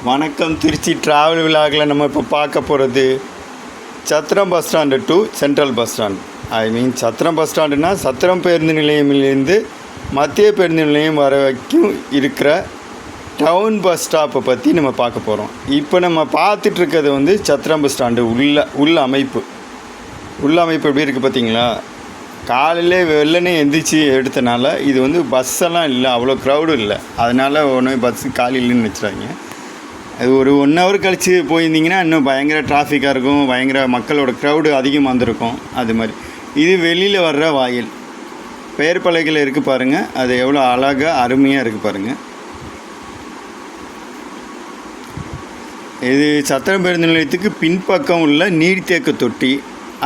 வணக்கம். திருச்சி ட்ராவல் விலாகில் நம்ம இப்போ பார்க்க போகிறது Chathiram bus stand to central bus stand. Chathiram bus ஸ்டாண்டுனா சத்திரம் பேருந்து நிலையமிலிருந்து மத்திய பேருந்து நிலையம் வர வரைக்கும் இருக்கிற டவுன் பஸ் ஸ்டாப்பை பற்றி நம்ம பார்க்க போகிறோம். இப்போ நம்ம பார்த்துட்ருக்கிறது சத்திரம் பஸ் ஸ்டாண்டு உள்ள அமைப்பு எப்படி இருக்குது பார்த்தீங்களா? காலையிலே வெள்ளனே எந்திரிச்சு எடுத்தனால இது பஸ்ஸெல்லாம் இல்லை, அவ்வளோ க்ரௌடும் இல்லை. அதனால் ஒன்று பஸ்ஸு காலி இல்லைன்னு வச்சுறாங்க. அது ஒரு 1 ஹவர் கழித்து போயிருந்தீங்கன்னா இன்னும் பயங்கர டிராஃபிக்காக இருக்கும், பயங்கர மக்களோட க்ரௌடு அதிகமாக வந்திருக்கும். அது மாதிரி இது வெளியில் வர்ற வாயில் பெயர் பலகையில் இருக்குது பாருங்கள். அது எவ்வளோ அழகாக அருமையாக இருக்குது பாருங்கள். இது சத்திரம் பேருந்து நிலையத்துக்கு பின்பக்கம் உள்ள நீர்த்தேக்க தொட்டி,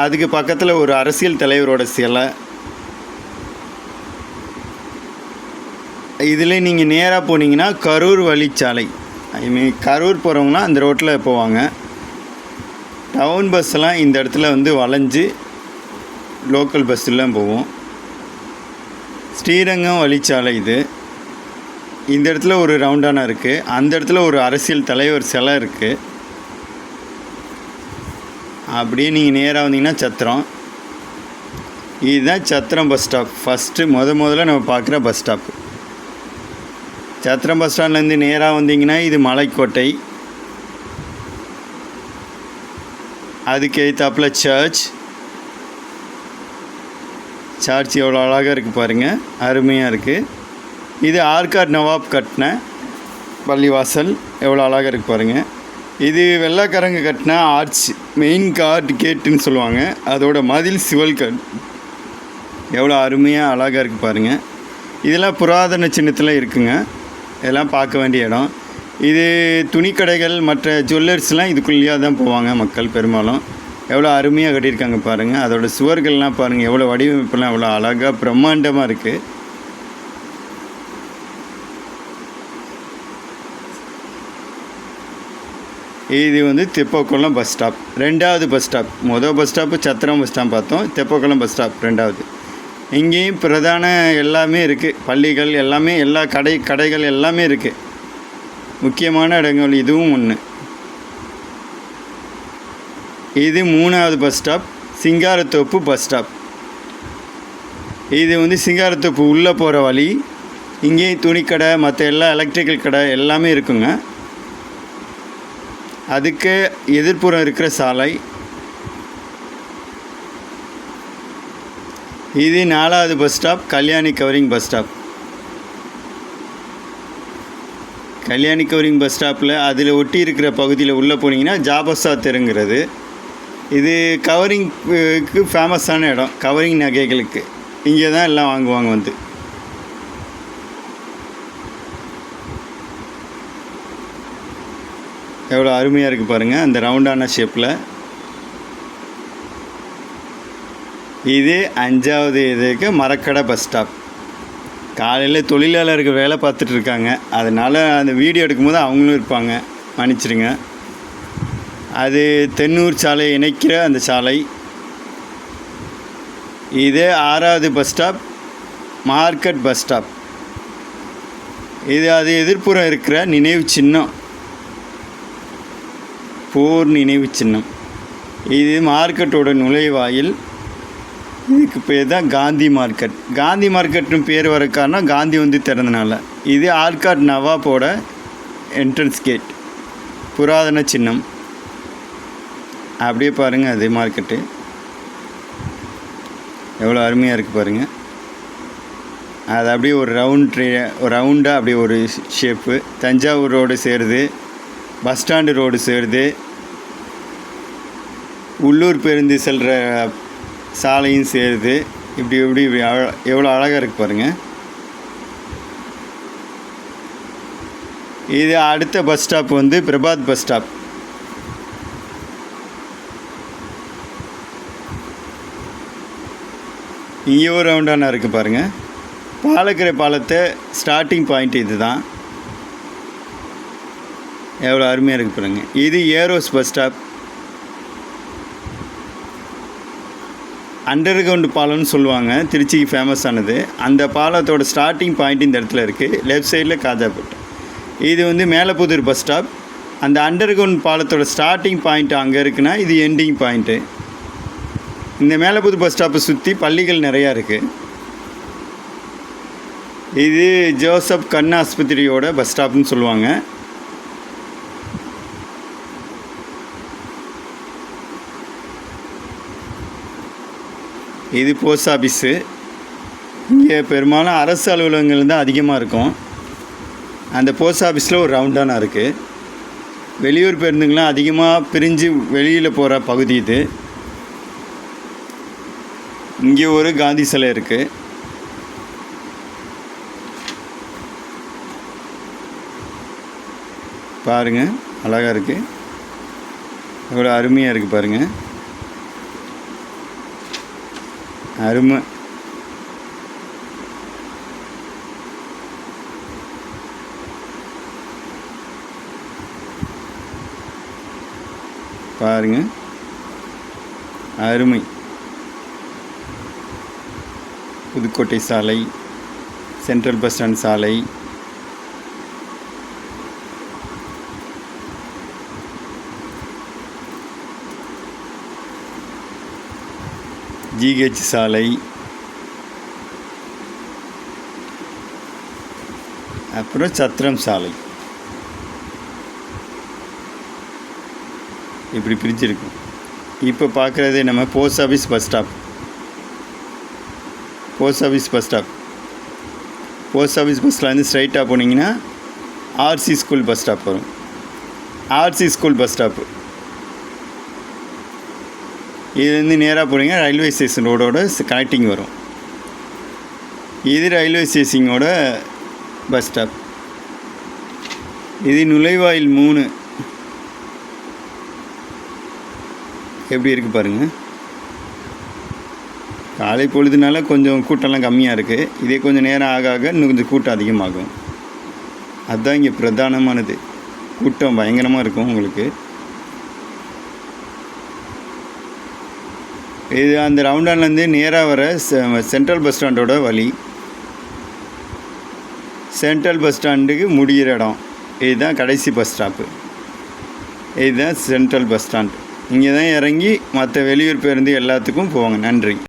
அதுக்கு பக்கத்தில் ஒரு அரசியல் தலைவரோட சிலை. இதில் நீங்கள் நேராக போனீங்கன்னா கரூர் வழிச்சாலை, கரூர் போகிறவங்களாம் அந்த ரோட்டில் போவாங்க. டவுன் பஸ்ஸெல்லாம் இந்த இடத்துல வளைஞ்சு லோக்கல் பஸ்ஸெல்லாம் போவோம். ஸ்ரீரங்கம் வழிச்சாலை இது. இந்த இடத்துல ஒரு ரவுண்டானா இருக்குது, அந்த இடத்துல ஒரு அரசியல் தலைவர் சிலை இருக்குது. அப்படியே நீங்கள் நேராக வந்தீங்கன்னா சத்திரம். இதுதான் சத்திரம் பஸ் ஸ்டாப். ஃபஸ்ட்டு முதல்ல நம்ம பார்க்குற பஸ் ஸ்டாப்பு. சத்திரம் பஸ் ஸ்டாண்ட்லேருந்து நேராக வந்தீங்கன்னா இது மலைக்கோட்டை. அதுக்கு எதிர்த்தாப்புல சர்ச் எவ்வளோ அழகாக இருக்குது பாருங்கள், அருமையாக இருக்குது. இது ஆர்காட் நவாப் கட்டின பள்ளிவாசல், எவ்வளோ அழகாக இருக்குது பாருங்கள். இது வெள்ளைக்காரங்க கட்டின ஆர்ச், மெயின் கார்டு கேட்டுன்னு சொல்லுவாங்க. அதோட மதில் சிவல் கட் எவ்வளோ அருமையாக அழகாக இருக்குது பாருங்கள். இதெல்லாம் புராதன சின்னத்தில் இருக்குங்க, இதெல்லாம் பார்க்க வேண்டிய இடம். இது துணிக்கடைகள் மற்ற ஜுவல்லர்ஸ்லாம் இதுக்குள்ளேயாக தான் போவாங்க மக்கள் பெரும்பாலும். எவ்வளோ அருமையாக கட்டியிருக்காங்க பாருங்கள். அதோட சுவர்கள்லாம் பாருங்கள், எவ்வளோ வடிவமைப்புலாம் எவ்வளோ அழகாக பிரம்மாண்டமாக இருக்குது. இது தெப்பக்குளம் பஸ் ஸ்டாப், 2வது பஸ் ஸ்டாப். மொதல் பஸ் ஸ்டாப்பு சத்திரம் பஸ் ஸ்டாப் பார்த்தோம், தெப்பக்குளம் பஸ் ஸ்டாப் 2வது. இங்கேயும் பிரதான எல்லாமே இருக்குது, பள்ளிகள் எல்லாமே, எல்லா கடைகள் எல்லாமே இருக்குது. முக்கியமான இடங்கள் இதுவும் ஒன்று. இது 3வது bus stop, Singarathoppu bus stop. இது சிங்காரத்தோப்பு உள்ளே போகிற வழி. இங்கேயும் துணிக்கடை மற்ற எல்லா எலக்ட்ரிக்கல் கடை எல்லாமே இருக்குங்க. அதுக்கு எதிர்ப்புறம் இருக்கிற சாலை. இது 4வது bus stop, Kalyani covering bus stop. Kalyani covering bus ஸ்டாப்பில் அதில் ஒட்டி இருக்கிற பகுதியில் உள்ளே போனீங்கன்னா ஜாபஸா தெருங்கிறது. இது கவரிங்க்கு ஃபேமஸான இடம், கவரிங் நகைகளுக்கு. இங்கே தான் எல்லாம் வாங்குவாங்க. எவ்வளோ அருமையாக இருக்குது பாருங்கள் அந்த ரவுண்டான ஷேப்பில். இது 5வது இதுக்கு மரக்கடை பஸ் ஸ்டாப். காலையில் தொழிலாளர்கள் வேலை பார்த்துட்ருக்காங்க, அதனால் அந்த வீடியோ எடுக்கும்போது அவங்களும் இருப்பாங்க, மன்னிச்சிடுங்க. அது தென்னூர் சாலை இணைக்கிற அந்த சாலை. இது 6வது bus stop, market bus stop. அது எதிர்ப்புறம் இருக்கிற நினைவு சின்னம், போர் நினைவு சின்னம். இது மார்க்கெட்டோட நுழைவாயில். இதுக்கு பேர் தான் காந்தி மார்க்கெட். காந்தி மார்க்கெட்னு பேர் வர காரணம் காந்தி திறந்தனால. இது ஆர்காட் நவாப்போட என்ட்ரன்ஸ் கேட், புராதன சின்னம். அப்படியே பாருங்கள் அது மார்க்கெட்டு எவ்வளோ அருமையாக இருக்குது பாருங்கள். அது அப்படியே ஒரு ரவுண்டாக அப்படியே ஒரு ஷேப்பு. தஞ்சாவூர் ரோடு சேருது, பஸ் ஸ்டாண்டு ரோடு சேருது, உள்ளூர் பேருந்து செல்கிற சாலையும் சேருது. இப்படி எவ்வளோ அழகாக இருக்குது பாருங்கள். இது அடுத்த bus stop Prabhat bus stop. இங்கே ஒரு ரவுண்டானா இருக்குது பாருங்கள். பாலக்கரை பாலத்தை ஸ்டார்டிங் பாயிண்ட் இது தான். எவ்வளோ அருமையாக இருக்குது பாருங்கள். இது Eros bus stop. Underground பாலம்னு சொல்லுவாங்க, திருச்சிக்கு ஃபேமஸானது. அந்த பாலத்தோட ஸ்டார்டிங் பாயிண்ட் இந்த இடத்துல இருக்குது, லெஃப்ட் சைடில் காஜாப்பேட்டை. இது மேலப்புதூர் பஸ் ஸ்டாப். அந்த அண்டர்கிரவுண்ட் பாலத்தோட ஸ்டார்டிங் பாயிண்ட் அங்கே இருக்குன்னா இது எண்டிங் பாயிண்ட்டு. இந்த மேலப்புது பஸ் ஸ்டாப்பை சுற்றி பள்ளிகள் நிறையா இருக்குது. இது ஜோசப் கண் ஆஸ்பத்திரியோட பஸ் ஸ்டாப்னு சொல்லுவாங்க. இது போஸ்ட் ஆஃபீஸு. இங்கே பெரும்பாலும் அரசு அலுவலகங்கள் தான் அதிகமாக இருக்கும். அந்த போஸ்ட் ஆஃபீஸில் ஒரு ரவுண்டானா இருக்குது. வெளியூர் பேருந்துங்களாம் அதிகமாக பிரிஞ்சு வெளியில் போகிற பகுதி இது. இங்கே ஒரு காந்தி சிலை இருக்குது. பாருங்கள், அழகாக இருக்குது. எவ்வளோ அருமையாக இருக்குது பாருங்கள், அருமை. பாருங்கள், அருமை. புதுக்கோட்டை சாலை, சென்ட்ரல் பஸ் ஸ்டாண்ட் சாலை, ஜிஹெச் சாலை, அப்புறம் சத்திரம் சாலை, இப்படி பிரிச்சிருக்கும். இப்போ பார்க்குறதே நம்ம post office bus stop. Post office bus stop. Post office பஸ்லேருந்து ஸ்ட்ரைட்டாக போனீங்கன்னா ஆர்சி ஸ்கூல் பஸ் ஸ்டாப் வரும். RC school bus stop. இதுலேருந்து நேராக போனீங்க ரயில்வே ஸ்டேஷன் ரோடோட கனெக்டிங் வரும். இது ரயில்வே ஸ்டேஷனோட பஸ் ஸ்டாப். இது நுழைவாயில் 3. எப்படி இருக்குது பாருங்கள். காலை பொழுதுனால கொஞ்சம் கூட்டம்லாம் கம்மியாக இருக்குது. இதே கொஞ்சம் நேரம் ஆக ஆக இன்னும் கொஞ்சம் கூட்டம் அதிகமாகும். அதுதான் இங்கே பிரதானமானது. கூட்டம் பயங்கரமாக இருக்கும் உங்களுக்கு. இது அந்த ரவுண்டான்லேருந்து நேராக வர சென்ட்ரல் பஸ் ஸ்டாண்டோட வழி. சென்ட்ரல் பஸ் ஸ்டாண்டுக்கு முடிகிற இடம் இதுதான் கடைசி பஸ் ஸ்டாப்பு. இதுதான் சென்ட்ரல் பஸ் ஸ்டாண்ட். இங்கே தான் இறங்கி மற்ற வெளியூர் பேருந்து எல்லாத்துக்கும் போவாங்க. நன்றி.